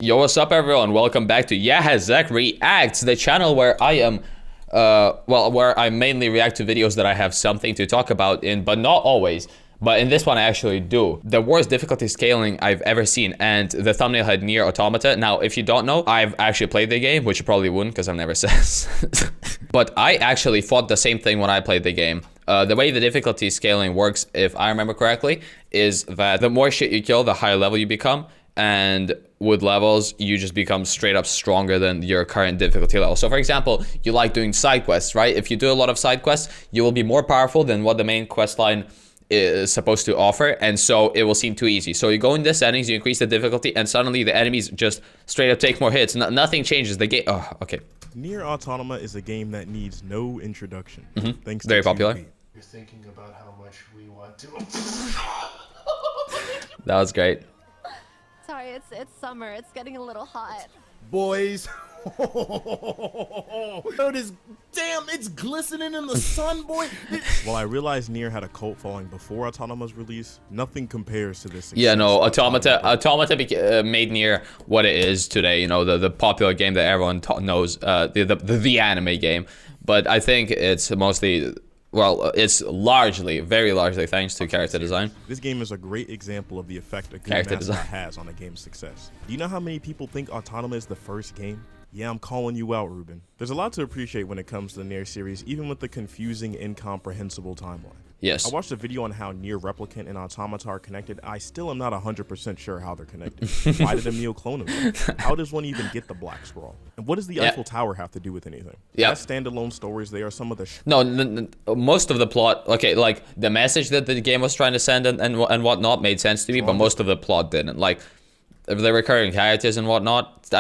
Yo, what's up everyone? Welcome back to Zach Reacts, the channel where I am, where I mainly react to videos that I have something to talk about in, but not always. But in this one I actually do. The worst difficulty scaling I've ever seen, and the thumbnail had Nier Automata. Now, if you don't know, I've actually played the game, which you probably wouldn't because I've never said. But I actually thought the same thing when I played the game. The way the difficulty scaling works, if I remember correctly, is that the more shit you kill, the higher level you become. And with levels, you just become straight up stronger than your current difficulty level. So for example, you like doing side quests, right? If you do a lot of side quests, you will be more powerful than what the main quest line is supposed to offer, and so it will seem too easy. So you go in the settings, you increase the difficulty, and suddenly the enemies just straight up take more hits. Nothing changes. The game. Oh, okay. Nier Automata is a game that needs no introduction. Thanks to Very popular. TV. You're thinking about how much we want to. That was great. Sorry, it's summer. It's getting a little hot. Boys. Damn, it's glistening in the sun, boy. While I realized Nier had a cult following before Automata's release, nothing compares to this. Yeah, no, Automata made Nier what it is today. You know, the popular game that everyone knows, the anime game. But I think it's mostly, well, it's largely, very largely thanks to character design. This game is a great example of the effect a good master has on a game's success. Do you know how many people think Automata is the first game? Yeah, I'm calling you out, Ruben. There's a lot to appreciate when it comes to the Nier series, even with the confusing, incomprehensible timeline. Yes. I watched a video on how Nier Replicant and Automata are connected. I still am not 100% sure how they're connected. Why did Emil clone him? How does one even get the Black Scroll? And what does the Eiffel Tower have to do with anything? Yeah. Standalone stories, they are some of the... No, most of the plot, okay, like, the message that the game was trying to send and whatnot made sense to me, but most of the plot didn't. Like, the recurring characters and whatnot,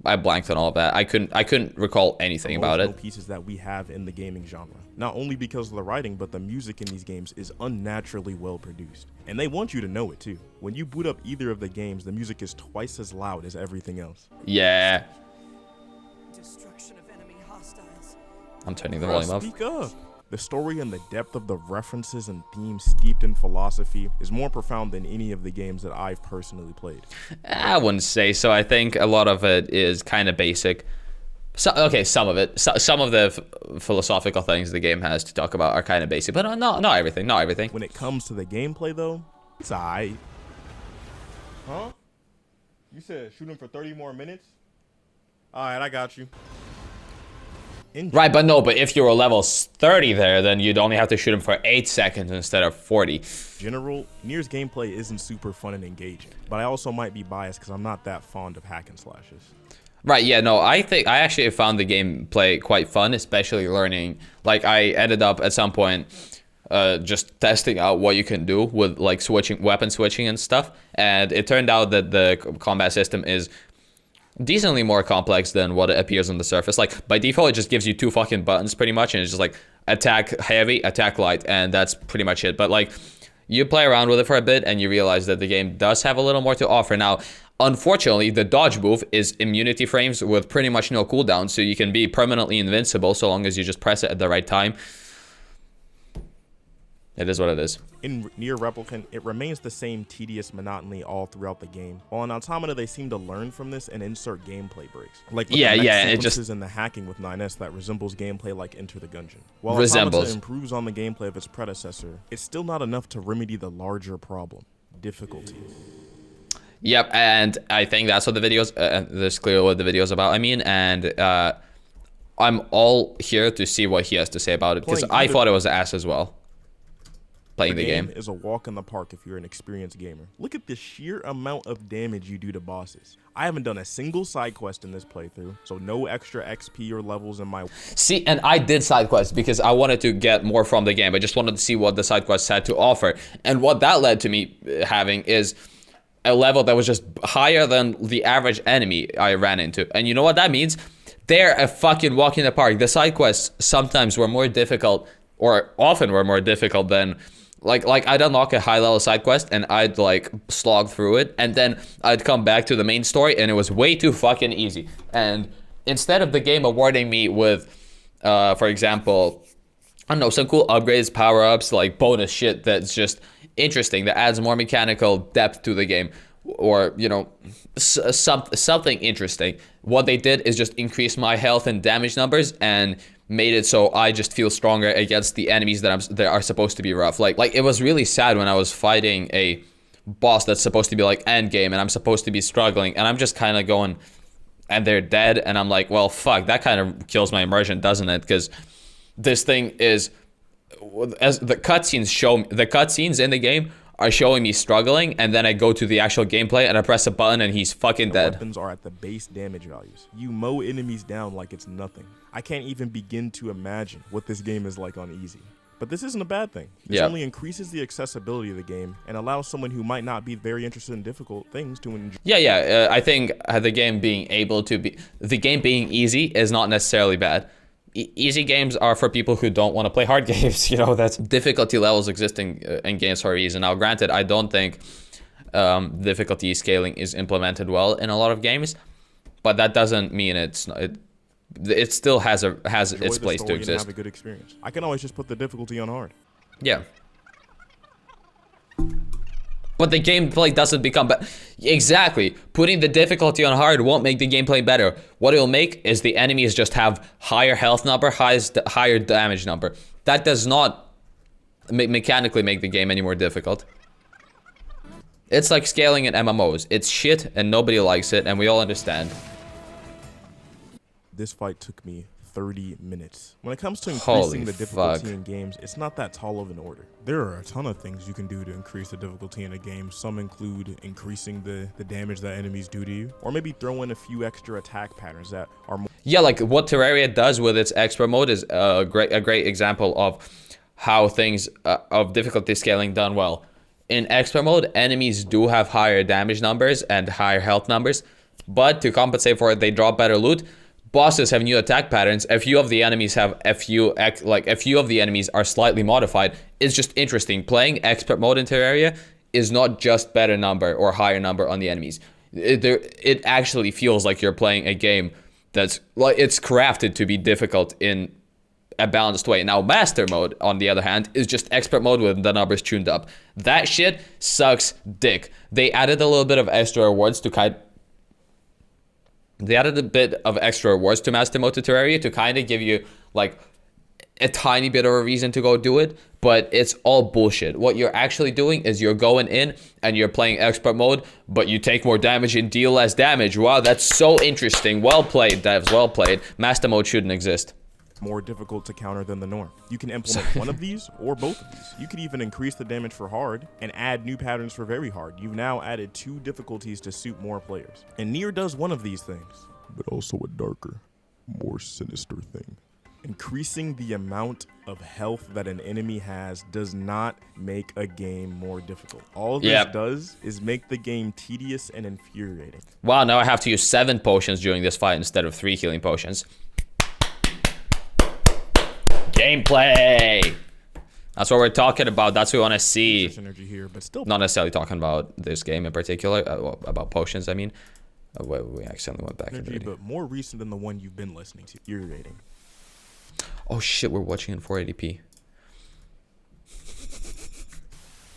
I blanked on all of that. I couldn't recall anything about it. Pieces that we have in the gaming genre, not only because of the writing, but the music in these games is unnaturally well produced, and they want you to know it too. When you boot up either of the games, the music is twice as loud as everything else. Yeah. Destruction of enemy hostiles. I'm turning the volume up. Speak up. The story and the depth of the references and themes steeped in philosophy is more profound than any of the games that I've personally played. I wouldn't say so. I think a lot of it is kind of basic. So, okay, some of it. Some of the philosophical things the game has to talk about are kind of basic, but not everything. Not everything. When it comes to the gameplay, though, it's aight. Huh? You said shoot him for 30 more minutes? All right, I got you. Right, but if you were level 30 there, then you'd only have to shoot him for 8 seconds instead of 40. General, Nier's gameplay isn't super fun and engaging, but I also might be biased because I'm not that fond of hack and slashes. Right, yeah, no, I think I actually found the gameplay quite fun, especially learning. Like, I ended up at some point just testing out what you can do with, like, weapon switching and stuff, and it turned out that the combat system is decently more complex than what it appears on the surface. Like, by default, it just gives you 2 fucking buttons pretty much, and it's just like attack heavy, attack light, and that's pretty much it. But like, you play around with it for a bit and you realize that the game does have a little more to offer. Now, unfortunately, the dodge move is immunity frames with pretty much no cooldown, so you can be permanently invincible so long as you just press it at the right time. It is what it is. In Nier Replicant, it remains the same tedious monotony all throughout the game. While in Automata, they seem to learn from this and insert gameplay breaks. Like with the mech sequences and the hacking with 9S that resembles gameplay like Enter the Gungeon. While Automata improves on the gameplay of its predecessor, it's still not enough to remedy the larger problem: difficulty. Yep, and I think that's what the videos, that's clearly what the video's about, I mean, and I'm all here to see what he has to say about it, because I thought it was ass as well. Playing the game is a walk in the park if you're an experienced gamer. Look at the sheer amount of damage you do to bosses. I haven't done a single side quest in this playthrough, so no extra XP or levels in my... See, and I did side quests because I wanted to get more from the game. I just wanted to see what the side quests had to offer. And what that led to me having is a level that was just higher than the average enemy I ran into. And you know what that means? They're a fucking walk in the park. The side quests sometimes were more difficult, or often were more difficult than... Like I'd unlock a high level side quest and I'd like slog through it, and then I'd come back to the main story and it was way too fucking easy. And instead of the game awarding me with, for example, I don't know, some cool upgrades, power-ups, like bonus shit that's just interesting, that adds more mechanical depth to the game, or you know, something interesting. What they did is just increase my health and damage numbers and made it so I just feel stronger against the enemies that are supposed to be rough. Like it was really sad when I was fighting a boss that's supposed to be like end game and I'm supposed to be struggling and I'm just kind of going and they're dead and I'm like, well, fuck, that kind of kills my immersion, doesn't it? Because this thing is, as the cutscenes in the game are showing me struggling, and then I go to the actual gameplay and I press a button and he's fucking dead. Weapons are at the base damage values. You mow enemies down like it's nothing. I can't even begin to imagine what this game is like on easy. But this isn't a bad thing. This only increases the accessibility of the game and allows someone who might not be very interested in difficult things to enjoy. I think the game being easy is not necessarily bad. Easy games are for people who don't want to play hard games. You know, that's difficulty levels existing in games for a reason. Now, granted, I don't think difficulty scaling is implemented well in a lot of games, but that doesn't mean it still has its place to exist. Have a good experience. I can always just put the difficulty on hard. Yeah. But the gameplay doesn't become better. Exactly. Putting the difficulty on hard won't make the gameplay better. What it'll make is the enemies just have higher health number, higher damage number. That does not mechanically make the game any more difficult. It's like scaling in MMOs. It's shit and nobody likes it and we all understand. This fight took me 30 minutes. When it comes to increasing the difficulty in games, it's not that tall of an order. There are a ton of things you can do to increase the difficulty in a game. Some include increasing the damage that enemies do to you, or maybe throw in a few extra attack patterns that are more... Yeah, like what Terraria does with its expert mode is a great example of how things of difficulty scaling done well. In expert mode, enemies do have higher damage numbers and higher health numbers, but to compensate for it, they drop better loot. Bosses have new attack patterns. A few of the enemies are slightly modified. It's just interesting. Playing expert mode in Terraria is not just better number or higher number on the enemies. It actually feels like you're playing a game that's like it's crafted to be difficult in a balanced way. Now, master mode, on the other hand, is just expert mode with the numbers tuned up. That shit sucks dick. They added a little bit of extra rewards to master mode to Terraria to kind of give you like a tiny bit of a reason to go do it, but it's all bullshit. What you're actually doing is you're going in and you're playing expert mode, but you take more damage and deal less damage. Wow, that's so interesting. Well played, devs, well played. Master mode shouldn't exist. More difficult to counter than the norm. You can implement one of these or both of these. You could even increase the damage for hard and add new patterns for very hard. You've now added 2 difficulties to suit more players. And Nier does one of these things, but also a darker, more sinister thing. Increasing the amount of health that an enemy has does not make a game more difficult. All this does is make the game tedious and infuriating. Wow, now I have to use 7 potions during this fight instead of 3 healing potions. Gameplay! That's what we're talking about. That's what we want to see. Synergy here, but still not necessarily talking about this game in particular, about potions, I mean. We accidentally went back. Synergy, but more recent than the one you've been listening to. Infuriating. Oh shit, we're watching in 480p.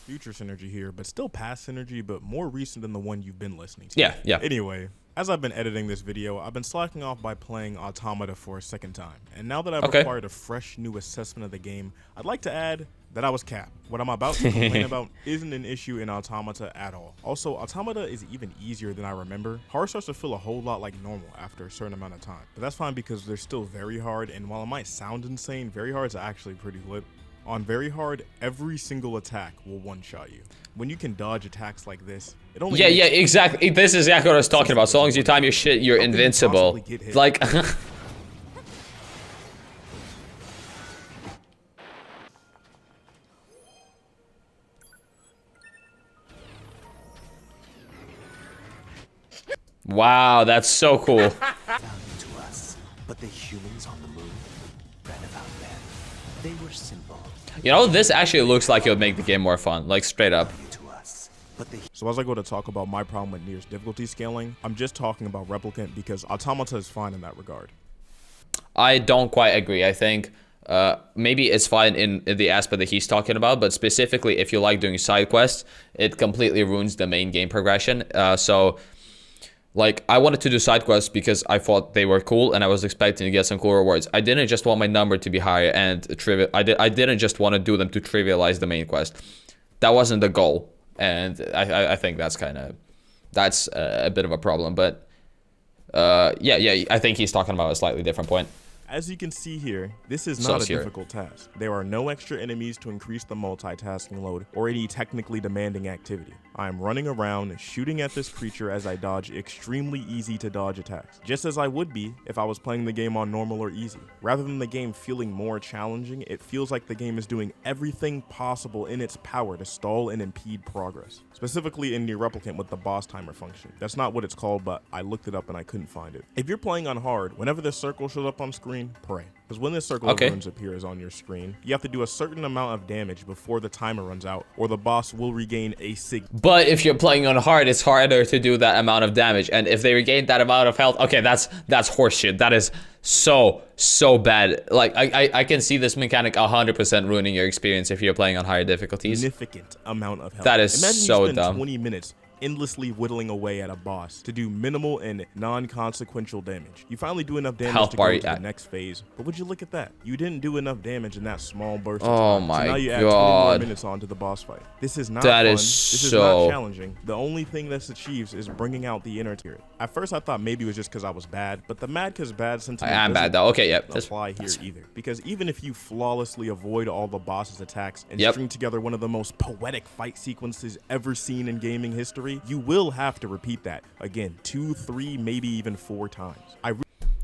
Future synergy here, but still past synergy, but more recent than the one you've been listening to. Yeah. Anyway, as I've been editing this video, I've been slacking off by playing Automata for a second time. And now that I've acquired a fresh new assessment of the game, I'd like to add that I was capped. What I'm about to complain about isn't an issue in Automata at all. Also, Automata is even easier than I remember. Hard starts to feel a whole lot like normal after a certain amount of time. But that's fine because they're still very hard, and while it might sound insane, very hard is actually pretty lit. On very hard, every single attack will one-shot you. When you can dodge attacks like this, it only exactly. This is exactly what I was talking about. So long as you time your shit, you're invincible. Like wow, that's so cool. To us, but the humans on the moon read about them. They were simple. You know, this actually looks like it would make the game more fun, like straight up. So as I go to talk about my problem with Nier's difficulty scaling, I'm just talking about Replicant because Automata is fine in that regard. I don't quite agree. I think maybe it's fine in the aspect that he's talking about, but specifically if you like doing side quests, it completely ruins the main game progression. So like, I wanted to do side quests because I thought they were cool and I was expecting to get some cool rewards. I didn't just want my number to be higher and I didn't just want to do them to trivialize the main quest. That wasn't the goal, and I think that's a bit of a problem. But yeah, I think he's talking about a slightly different point. As you can see here, this is not a difficult task. There are no extra enemies to increase the multitasking load or any technically demanding activity. I am running around shooting at this creature as I dodge extremely easy to dodge attacks, just as I would be if I was playing the game on normal or easy. Rather than the game feeling more challenging, it feels like the game is doing everything possible in its power to stall and impede progress. Specifically in Near Replicant with the boss timer function. That's not what it's called, but I looked it up and I couldn't find it. If you're playing on hard, whenever this circle shows up on screen, pray. Because when this circle of runes appears on your screen, you have to do a certain amount of damage before the timer runs out, or the boss will regain a But if you're playing on hard, it's harder to do that amount of damage. And if they regain that amount of health, okay, that's horseshit. That is so bad. Like, I can see this mechanic 100% ruining your experience if you're playing on higher difficulties. Significant amount of health. That is Imagine so you spend dumb. 20 minutes endlessly whittling away at a boss to do minimal and non-consequential damage. You finally do enough damage to go to the next phase, but would you look at that? You didn't do enough damage in that small burst of time. Oh my so now you add 20 more minutes onto the boss fight. This is not fun. This is not challenging. The only thing this achieves is bringing out the inner spirit. At first I thought maybe it was just because I was bad, but the mad cause bad sentiment I am bad though. Okay, yep. Doesn't apply here either. Because even if you flawlessly avoid all the boss's attacks and string together one of the most poetic fight sequences ever seen in gaming history, you will have to repeat that again 2, 3, maybe even 4 times.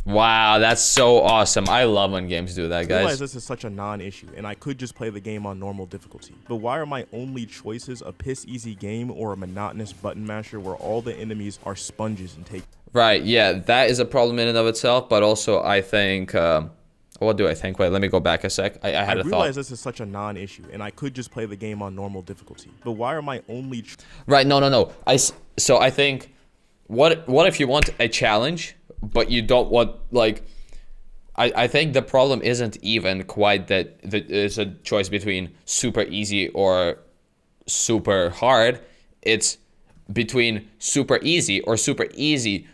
Wow, that's so awesome. I love when games do that, guys. I realize this is such a non-issue and I could just play the game on normal difficulty, but why are my only choices a piss easy game or a monotonous button masher where all the enemies are sponges and take? Right, yeah, that is a problem in and of itself, but also I think what do I think? Wait, let me go back a sec. I had a thought. I realize this is such a non-issue and I could just play the game on normal difficulty, but why are my only right, no. So I think what if you want a challenge but you don't want, like, I think the problem isn't even quite that it's a choice between super easy or super hard. It's between super easy or super easy,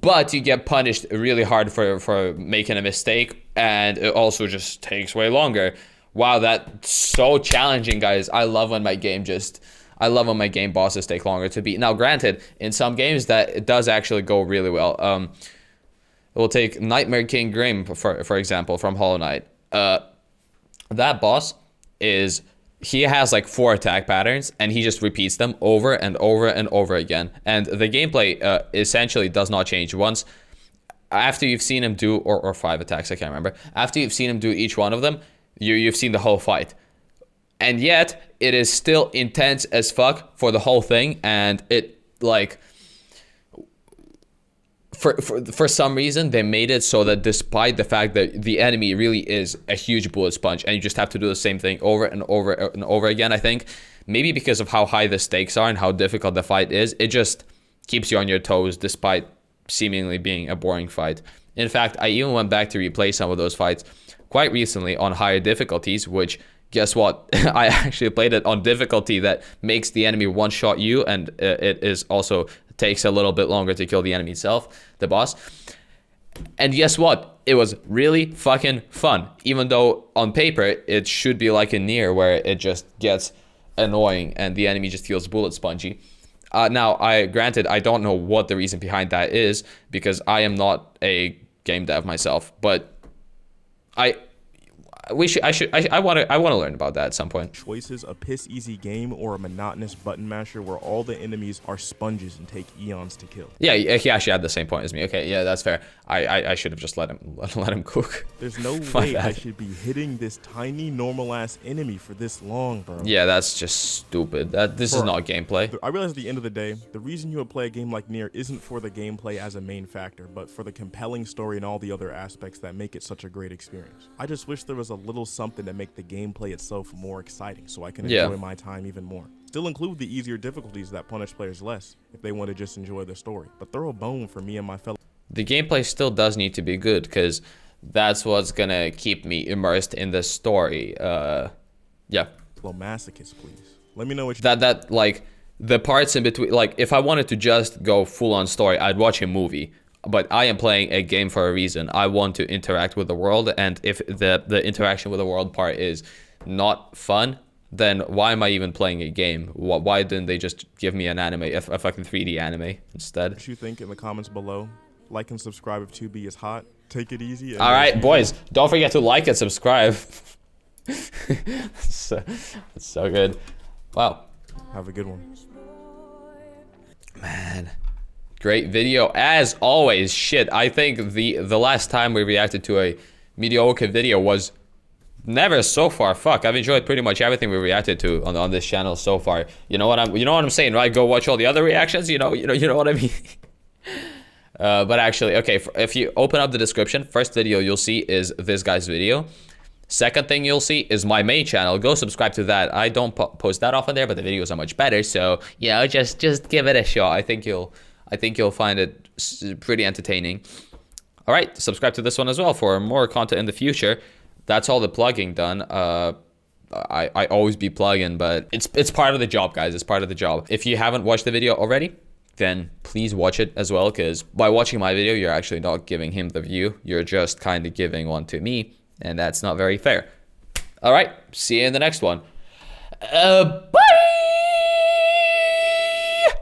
but you get punished really hard for making a mistake, and it also just takes way longer. Wow, that's so challenging, guys. I love when my game bosses take longer to beat. Now, granted, in some games that it does actually go really well. We'll take Nightmare King Grim, for example, from Hollow Knight. That boss he has like 4 attack patterns, and he just repeats them over and over and over again. And the gameplay essentially does not change. Once, after you've seen him do, or 5 attacks, I can't remember. After you've seen him do each one of them, you've seen the whole fight. And yet, it is still intense as fuck for the whole thing, and it, like... For some reason, they made it so that despite the fact that the enemy really is a huge bullet sponge and you just have to do the same thing over and over and over again, I think, maybe because of how high the stakes are and how difficult the fight is, it just keeps you on your toes despite seemingly being a boring fight. In fact, I even went back to replay some of those fights quite recently on higher difficulties, which, guess what? I actually played it on difficulty that makes the enemy one-shot you, and it is also... takes a little bit longer to kill the enemy itself, the boss. And guess what? It was really fucking fun. Even though on paper, it should be like in Nier where it just gets annoying and the enemy just feels bullet spongy. Now, granted, I don't know what the reason behind that is because I am not a game dev myself, but I want to learn about that at some point. Choices a piss easy game or a monotonous button masher where all the enemies are sponges and take eons to kill. Yeah, he actually had the same point as me. Okay, yeah, that's fair. I should have just let him cook. There's no way I should be hitting this tiny normal ass enemy for this long, bro. Yeah, that's just stupid. This is not gameplay. I realize at the end of the day, the reason you would play a game like Nier isn't for the gameplay as a main factor, but for the compelling story and all the other aspects that make it such a great experience. I just wish there was a little something to make the gameplay itself more exciting so I can enjoy my time even more. Still include the easier difficulties that punish players less if they want to just enjoy the story, but throw a bone for me and my fellow. The gameplay still does need to be good because that's what's gonna keep me immersed in the story. Yeah. Well, masochist, please. Let me know what you That like the parts in between, like if I wanted to just go full on story, I'd watch a movie. But I am playing a game for a reason. I want to interact with the world, and if the interaction with the world part is not fun, then why am I even playing a game? Why didn't they just give me an anime, a fucking 3D anime instead? What you think in the comments below. Like and subscribe if 2B is hot. Take it easy. All right, boys, don't forget to like and subscribe. So good. Wow. Have a good one. Man. Great video as always. Shit, I think the last time we reacted to a mediocre video was never so far. Fuck, I've enjoyed pretty much everything we reacted to on this channel so far. You know what I'm saying, right? Go watch all the other reactions. You know what I mean. But actually, okay, if you open up the description, first video you'll see is this guy's video. Second thing you'll see is my main channel. Go subscribe to that. I don't post that often there, but the videos are much better. So yeah, just give it a shot. I think you'll find it pretty entertaining. All right, subscribe to this one as well for more content in the future. That's all the plugging done. I always be plugging, but it's part of the job, guys. It's part of the job. If you haven't watched the video already, then please watch it as well, because by watching my video, you're actually not giving him the view. You're just kind of giving one to me, and that's not very fair. All right, see you in the next one. Bye!